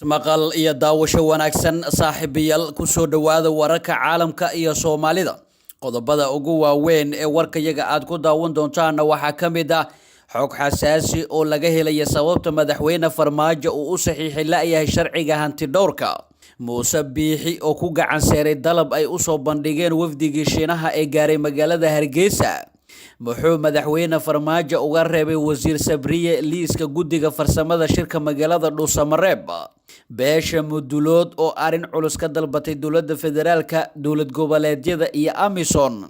maqal iyo daawasho wanaagsan saaxiibayaal ku soo dhawaada wararka caalamka iyo Soomaalida qodobada ugu waaweyn ee warkayaga aad ku daawan doontaan waxa kamid ah xog xasaasi oo laga helay sababta madaxweyne Farmaajo uu u saxiixay laayahay sharciga hanti dhowrka Muuse Biixi oo ku gacan saaray dalab ay u soo bandhigeen wafdigii Shiinaha ee gaaray magaalada Hargeysa muxuu madaxweyne Farmaajo uga reebay wasiir Sabriye liiska guddiga farsamada shirka magaalada Dhuusamareeb beesha mudulood oo arin culus ka dalbatay dowladda federaalka dowlad goboleedyada iyo Amison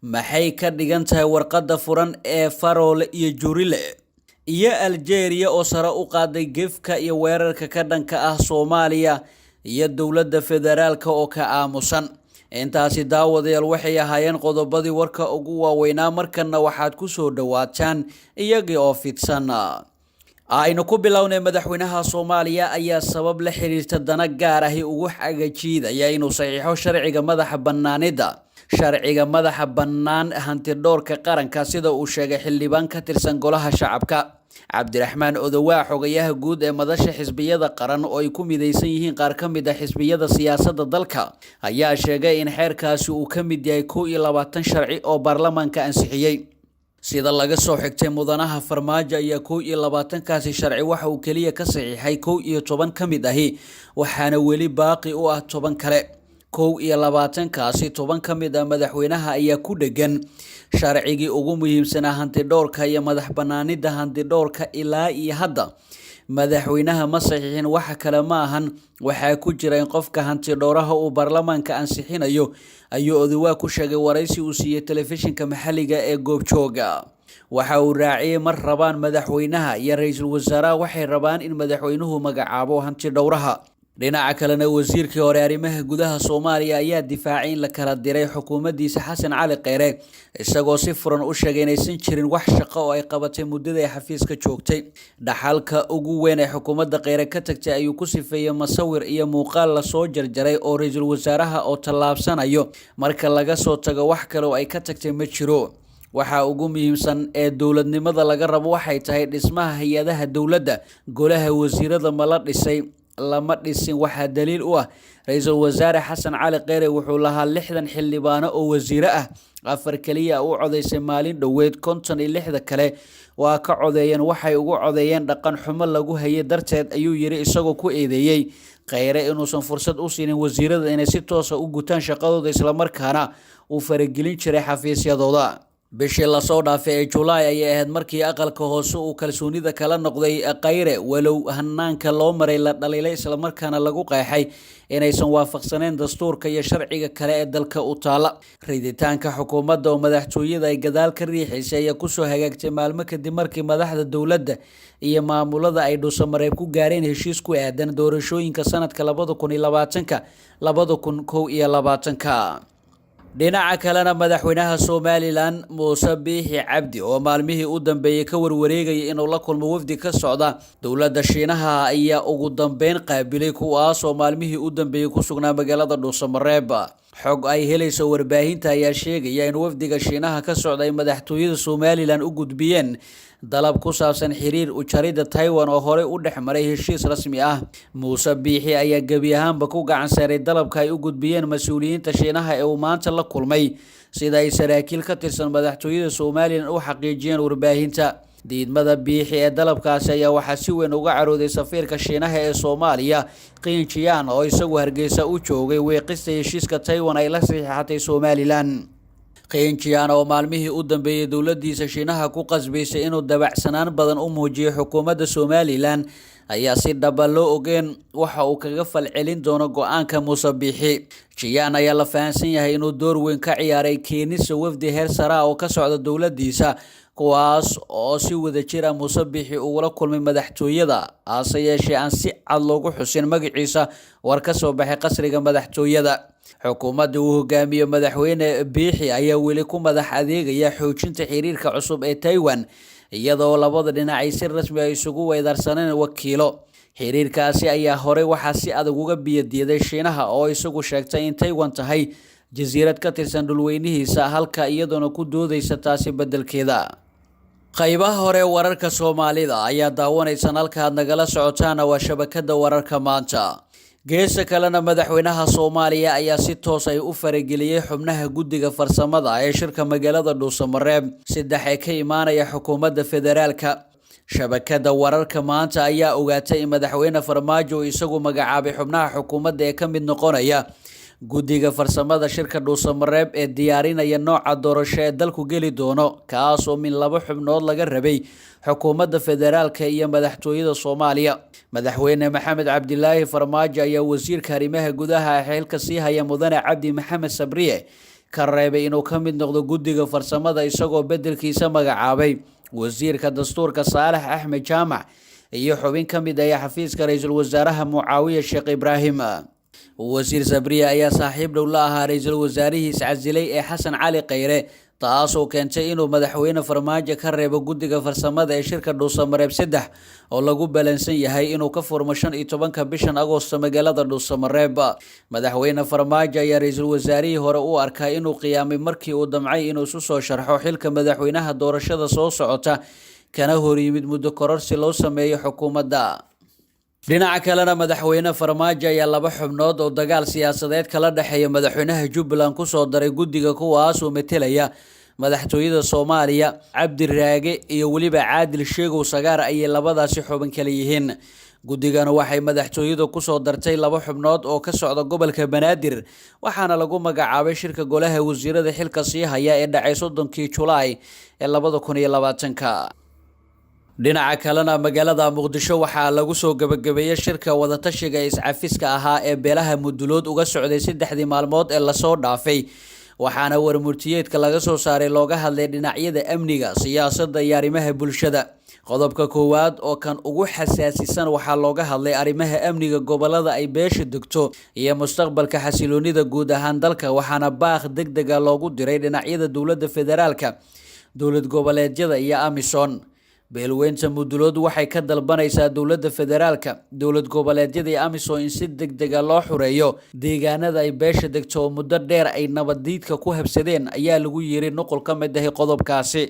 maxay ka dhigan tahay warqadda furan ee Faroole iyo Jurile iyo Algeria oo sare u qaaday gefka iyo weerarka ka dhanka ah Soomaaliya iyo dowladda federaalka oo ka aamusan intaasi daawadayaal waxay ahaayeen qodobadii warka ugu waaweynaa markana waxaad ku soo dhawaataan iyagii oo fidsan aynu ku bilownay madaxweynaha Soomaaliya ayaa sabab la xiriirta dana gaar ah ugu xagajiidaya inuu saxiixo sharciga madaxa bannaan hanti dhowrka qaranka sida uu sheegay xildhibaan ka tirsan golaha shacabka Cabdiraxmaan Odowa xogayaha guud ee madasha xisbiyada qaran oo ay ku mideysan yihiin qaar ka mid ah xisbiyada siyaasadda dalka ayaa sheegay in xeerkaasi uu ka mid yahay 22 sharci oo baarlamaanka ansixiyay sida laga soo xigtay mudanaha Farmaajo ayaa 22 kaasi sharci waxa uu kaliya ka saxiixay 11 ka mid ahi waxaana weli baaqi u ah 10 kale 22 kaasi 10 ka mid ah madaxweynaha ayaa ku dhagan sharcigii ugu muhiimsanaa hanti dhowrka iyo madax bannaanida hanti dhowrka ilaa iyo hadda madaxweynaha ma saxiixin waxa kale ma ahan waxa ku jira in qofka hanti dhowraha uu baarlamaanka ansixinayo ayuu Odowa ku sheegay waraysi uu siiyay telefishinka maxalliga ee Goobjooga waxa uu raaciyay mar rabaan madaxweynaha iyo ra'iisul wasaaraha waxay rabaan in madaxweynuhu magacaabo hanti dhowraha dhinaca kalena wasiirkii hore arrimaha gudaha Soomaaliya ayaa difaacay in la kala diray xukuumaddiisa Xasan Cali Kheyre isagoo si furan u sheegay inaysan jirin wax shaqo oo ay qabatay muddada ay xafiiska joogtay dhaxalka ugu weyn ee xukuumadda Kheyre ka tagtay ayuu ku sifeeyay masawir iyo muuqaal la soo jarjaray oo ra'iisul wasaaraha oo tallaabsanayo marka laga soo tago wax kale oo ay ka tagtay ma jiro waxa ugu muhiimsan ee dowladnimada laga rabo waxay tahay dhismaha hay'adaha dowladda golaha wasiirada ma la dhisay lama dhisin waxa daliil u ah ra'iisul wasaare Xasan Cali Kheyre wuxuu lahaa 60 xildhibaan oo wasiiro ah afar kaliya u codeysay maalin dhaweed 56 kale waa ka codeeyeen waxay ugu codeeyeen dhaqan xumo lagu hayay darteed ayuu yiri isagoo ku eedeeyay Kheyre inuusan fursad u siinin wasiirada inay si toos ah u gutaan shaqadooda isla markaana uu faragelin jiray xafiisyadooda bishii la soo dhaafay ee July ayay ahayd markii aqalka hoose uu kalsoonida kala noqday Kheyre walow hanaanka loo maray la dhaliilay isla markaana lagu qeexay inaysan waafaqsaneen dastuurka iyo sharciga kale ee dalka u taala riditaanka xukuumadda oo madaxtooyada ay gadaal ka riixaysay ayaa ku soo hagaagtay maalmo kadib markii madaxda dowladda iyo maamulada ay Dhuusamareeb ku gaareen heshiis ku aadan doorashooyinka sanadka 2020 2021 dhinaca kalena madaxweynaha Somaliland Muuse Biixi Cabdi oo maalmihii u dambeeyay ka warwareegay inuu la kulmo wafdi ka socda dowladda Shiinaha ayaa ugu dambeyn qaabilay kuwaas oo maalmihii u dambeeyay ku sugnaa magaalada Dhuusamareeb xog ay helayso warbaahinta ayaa sheegaya in wafdiga Shiinaha ka socda ay madaxtooyada Somaliland u gudbiyeen dalab ku saabsan xiriir u jaridda Taiwan oo hore u dhexmaray heshiis rasmi ah Muuse Biixi ayaa gabi ahaanba ku gacan saaray dalabka ay u gudbiyeen mas'uuliyiinta Shiinaha ee uu maanta la kulmay sida ay saraakiil ka tirsan madaxtooyada Somaliland u xaqiijiyeen warbaahinta diidmada Biixi ee dalabkaasi ayaa waxaa si weyn uga carooday safiirka Shiinaha ee Soomaaliya Qin Jian oo isagu Hargeysa u joogay weeqista heshiiska Taiwan ay la saxiixatay Somaliland Qin Jian oo maalmihii u dambeeyay dowladdiisa Shiinaha ku qasbaysay inuu dabacsanaan badan u muujiyo xukuumadda Somaliland ayaa si dhab loo ogeen waxa uu kaga falcelin doono go'aanka Muuse Biixi Jian ayaa la fahansan yahay inuu door weyn ka ciyaaray keenista wafdi heer sare oo ka socda dowladdiisa kuwaas oo si wada jir ah Muuse Biixi ugu la kulmay madaxtooyada aase yeeshee aan si cad loogu xusin magaciisa war ka soo baxay qasriga madaxtooyada xukuumadda uu hogaamiyo madaxweyne Biixi ayaa weli ku madax adeegaya xoojinta xiriirka cusub ee Taiwan iyadoo labada dhinac ay si rasmi ah isugu weydaarsaneen wakiilo xiriirkaasi ayaa hore waxa si adag uga biyadiiday Shiinaha oo isagu sheegtay in Taiwan tahay jasiirad ka tirsan dhulweynihiisa halka iyaduna ku doodaysa taasi beddelkeeda qaybaha hore wararka Soomaalida ayaa daawanaysan halka aad nagala socotaan waa shabakada wararka maanta. geesa kalena madaxweynaha Soomaaliya ayaa si toos ay u farageliyay xubnaha guddiga farsamada ee shirka magaalada Dhuusamareeb saddex ee ka imaanaya xukuumadda federaalka. shabakada wararka maanta ayaa ogaatay in madaxweyne Farmaajo isagu magacaabay xubnaha xukuumadda ee ka mid noqonaya guddiga farsamada shirka Dhuusamareeb ee diyaarinaya nooca doorasho ee dalku geli doono, kaas oo min laba xubnood laga rabay xukuumadda federaalka iyo madaxtooyada Soomaaliya. madaxweyne Maxamed Cabdilaahi Farmaajo ayaa wasiirka arrimaha gudaha xilka sii haya Mudane Cabdi Maxamed Sabriye ka reebay inuu ka mid noqdo guddiga farsamada isagoo bedelkiisa magacaabay wasiirka dastuurka Saalax Axmed Jaamac iyo xubin ka mid ah xafiiska ra'iisul wasaaraha Mucaawiye Sheekh Ibraahim. wasiir Sabriye ayaa saaxiib dhow la ahaa ra'iisul wasaarihiisa casilay ee Xasan Cali Kheyre, taasoo keentay inuu madaxweyne Farmaajo ka reebo guddiga farsamada ee shirka Dhuusamareeb 3 oo lagu balansan yahay inuu ka furmo 15 bishan Agoosto magaalada Dhuusamareeb. madaxweyne Farmaajo ayaa ra'iisul wasaarihii hore u arkay inuu qiyaamay markii uu damcay inuu isu soo sharxo xilka madaxweynaha doorashada soo socota kana hor yimid muddo kororsi loo sameeyo xukuumadda. dhinaca kalena madaxweyne Farmaajo ayaa laba xubnood oo dagaal siyaasadeed kala dhaxeeya madaxweynaha Jubbaland ku soo daray guddiga kuwaas oo metelaya madaxtooyada Soomaaliya. Cabdi Raage iyo waliba Caadil Sheegow Sagaar ay labadaasi xubin kale yihiin. guddigana waxay madaxtooyada ku soo dartay laba xubnood oo ka socda gobolka Banaadir, waxaana lagu magacaabay shirka golaha wasiirada xilka sii haya ee dhacay 30 Juulaay ee 2020. dhinaca kalena magaalada Muqdisho waxaa lagu soo gabagabeeyay shirka wadatashiga iscafiska ahaa ee beelaha Mudulood uga socday 3 maalmood ee la soo dhaafay, waxaana warmurtiyeedka laga soo saaray looga hadlay dhinacyada amniga, siyaasadda iyo arrimaha bulshada. qodobka koowaad oo kan ugu xasaasisan waxaa looga hadlay arrimaha amniga gobolada ay beesha degto iyo mustaqbalka xasiloonida guud ahaan dalka, waxaana baaq degdeg ah loogu diray dhinacyada dowladda federaalka, dowlad goboleedyada iyo Amisom. beelweynta Mudulood waxay ka dalbanaysaa dowladda federaalka, dowlad goboleedyada iyo Amisom in si degdeg ah loo xureeyo deegaanada ay beesha degto oo muddo dheer ay nabadiidka ku habsadeen, ayaa lagu yiri nuqul ka mid ah qodobkaasi.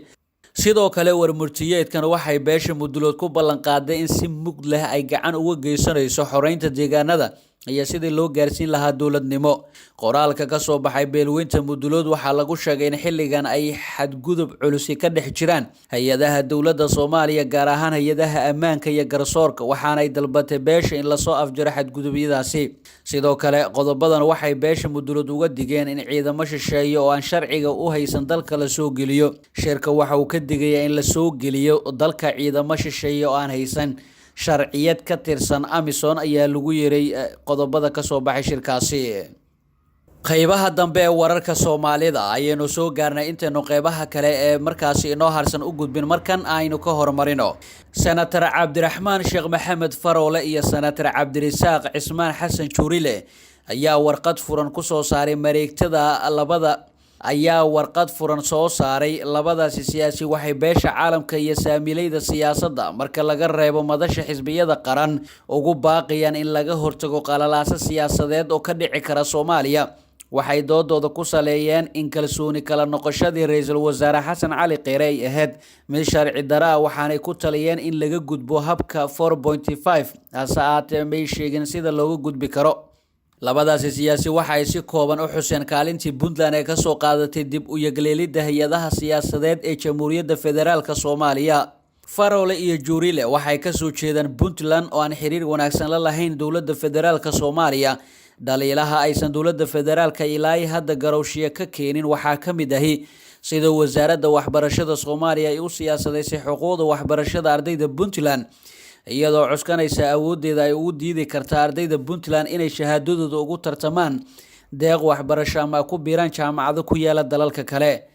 sidoo kale warmurtiyeedkan waxay beesha Mudulood ku ballan qaaday in si mugd leh ay gacan uga geysanayso xoreynta deegaanada iyo sidii loo gaarsiin lahaa dowladnimo. qoraalka ka soo baxay beelweynta Mudulood waxaa lagu sheegay in xilligan ay xadgudub culus ka dhex jiraan hay'adaha dowladda Soomaaliya, gaar ahaan hay'adaha ammaanka iyo garsoorka, waxaana ay dalbatay beesha in la soo afjaro xadgudubyadaasi. sidoo kale qodobadan waxay beesha Mudulood uga digeen in ciidamo shisheeye oo aan sharciga u haysan dalka la soo geliyo. shirka waxa uu ka digayaa in la soo geliyo dalka ciidamo shisheeye oo aan haysan sharciyad ka tirsan Amisom, ayaa lagu yiray qodobada ka soo baxay shirkaasi. qaybaha dambe ee wararka Soomaalida ayaynu soo gaarnay intaynu qaybaha kale ee markaasi inoo harsan u gudbin. markan aynu ka hormarino senator Cabdiraxmaan Sheekh Maxamed Faroole iyo senator Cabdirisaaq Cismaan Xasan Juurile ayaa warqad furan ku soo saaray labadaasi siyaasi. waxay beesha caalamka iyo saamiilayda siyaasadda marka laga reebo madasha xisbiyada qaran ugu baaqayaan in laga hortago qalalaasa siyaasadeed oo ka dhici kara Soomaaliya. waxay doodooda ku saleeyeen in kalsooni kala noqoshadii ra'iisul wasaare Xasan Cali Kheyre ay ahayd mid sharci darro ah, waxaanay ku taliyeen in laga gudbo habka 4.5 hase ahaatee may sheegin sida looga gudbi karo. labadaasi siyaasi waxa ay si kooban u xuseen kaalintii Puntland ee ka soo qaadatay dib u yagleelidda hay'adaha siyaasadeed ee Jamhuuriyadda Federaalka Soomaaliya. Faroole iyo Juurile waxay ka soo jeedaan Puntland oo aan xiriir wanaagsan la lahayn dowladda federaalka Soomaaliya. dhaliilaha aysan dowladda federaalka ilaa hadda garowshiye ka keenin waxaa ka mid ahi sida wasaaradda waxbarashada Soomaaliya ay u siyaasadaysay xuquuqda waxbarashada ardayda Puntland, iyadoo cuskanaysa awoodeeda ay ugu diidi kartaa ardayda Puntland inay shahaadadooda ugu tartamaan deeq waxbarasho ama ku biiraan jaamacado ku yaala dalalka kale.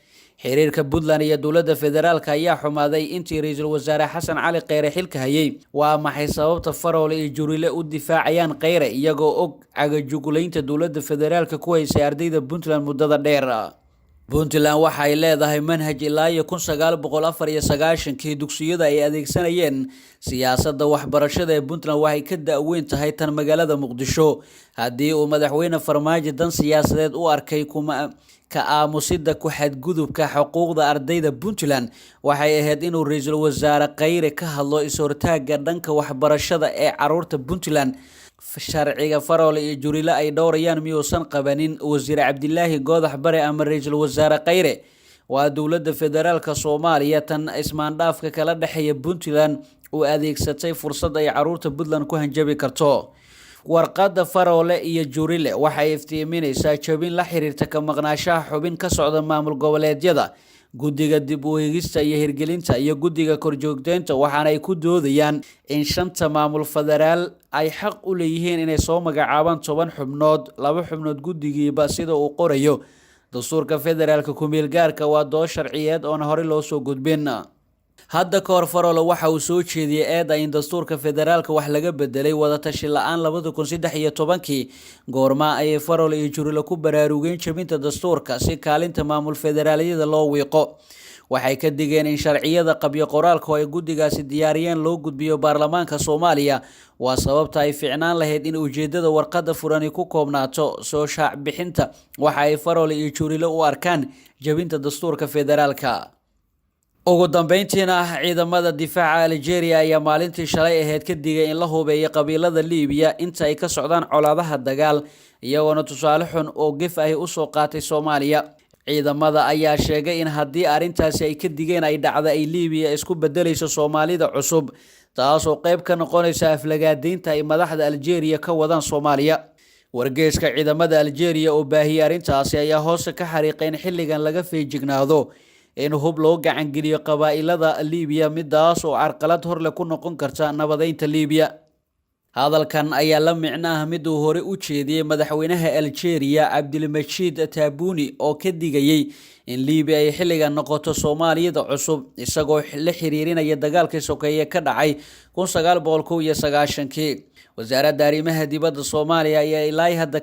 xiriirka Puntland iyo dowladda federaalka ayaa xumaaday intii ra'iisul wasaare Xasan Cali Kheyre xilka hayay. waa maxay sababta Faroole iyo Juurile u difaacayaan Kheyre iyagoo og cagajugulaynta dowladda federaalka ku haysay ardayda Puntland muddada dheer? Puntland waxa ay leedahay manhaj ilaa 1994 dugsiyada ay adeegsanayeen siyaasadda waxbarashada ee Puntland waxay ka daaweyn tahay tan magaalada Muqdisho haddii uu madaxweyne Farmaajo dan siyaasadeed u arkay ka aamusida ku xadgudubka xuquuqda ardayda Puntland waxay ahayd inuu ra'iisul wasaare Khayre ka hadlo is-hortaaga dhanka waxbarashada ee carruurta Puntland sharciga Faroole iyo Jurile ay dhowrayaan miyuusan qabanin wasiir Cabdilaahi Goodax Bare ama ra'iisul wasaare Khayre waa dowladda federaalka Soomaaliya tan ismaandhaafka kala dhaxeeya Puntland oo adeegsatay fursad ay carruurta Puntland ku hanjabi karto warqadda Faroole iyo Jurile waxay iftiiminaysaa jabin la xiriirta ka maqnaanshaha xubin ka socda maamul goboleedyada guddiga dib u eegista iyo hirgelinta iyo guddiga korjoogteynta waxaana ay ku doodayaan in shanta maamul federaal ay xaq u leeyihiin inay soo magacaabaan 10 xubnood 2 xubnood guddigiiba sida uu qorayo dastuurka federaalka ku meel gaarka waa dood sharciyeed oo hore loo soo gudbin hadda ka hor Faroole waxa uu soo jeediyay eedaha in dastuurka federaalka wax laga bedelay wada tashi la'aan 2013 goorma ay Faroole iyo Jurile ku baraarugeen jabinta dastuurka si kaalinta maamul federaaliyada loo wiiqo waxay ka digeen in sharciyada qabyo qoraalka ay guddigaasi diyaariyeen loo gudbiyo baarlamaanka Soomaaliya waa sababta ay fiicnaan lahayd in ujeedada warqadda furani ku koobnaato soo shaac bixinta waxa ay Faroole iyo Jurile u arkaan jabinta dastuurka federaalka ugu dambeyntiina ciidamada difaaca Algeria ayaa maalintii shalay ahayd ka digay in la hubeeyo qabiilada Liibiya inta ay ka socdaan colaadaha dagaal iyagoona tusaale xun oo gif ay u soo qaatay Soomaaliya ciidamada ayaa sheegay in haddii arrintaasi ay ka digeen ay dhacdo ay Liibiya isku bedelayso Soomaalida cusub taasoo qayb ka noqonaysa aflagaadeynta ay madaxda Algeria ka wadaan Soomaaliya wargeyska ciidamada Algeria oo baahiyay arrintaasi ayaa hoos ka xariiqay in xilligan laga feejignaado in hub loo gacan geliyo qabaa'ilada Liibiya midaas oo carqalad hor leh ku noqon karta nabadeynta Liibiya hadalkan ayaa la micnaha mid uu hore u jeediyay madaxweynaha Algeria Abdelmajid Tebboune oo ka digayay in Liibiya ay xilligan noqoto Soomaaliyada cusub isagoo la xiriirinaya dagaalkii sokeeye ka dhacay 1991 wasaaradda arrimaha dibadda Soomaaliya ayaa ilaa hadda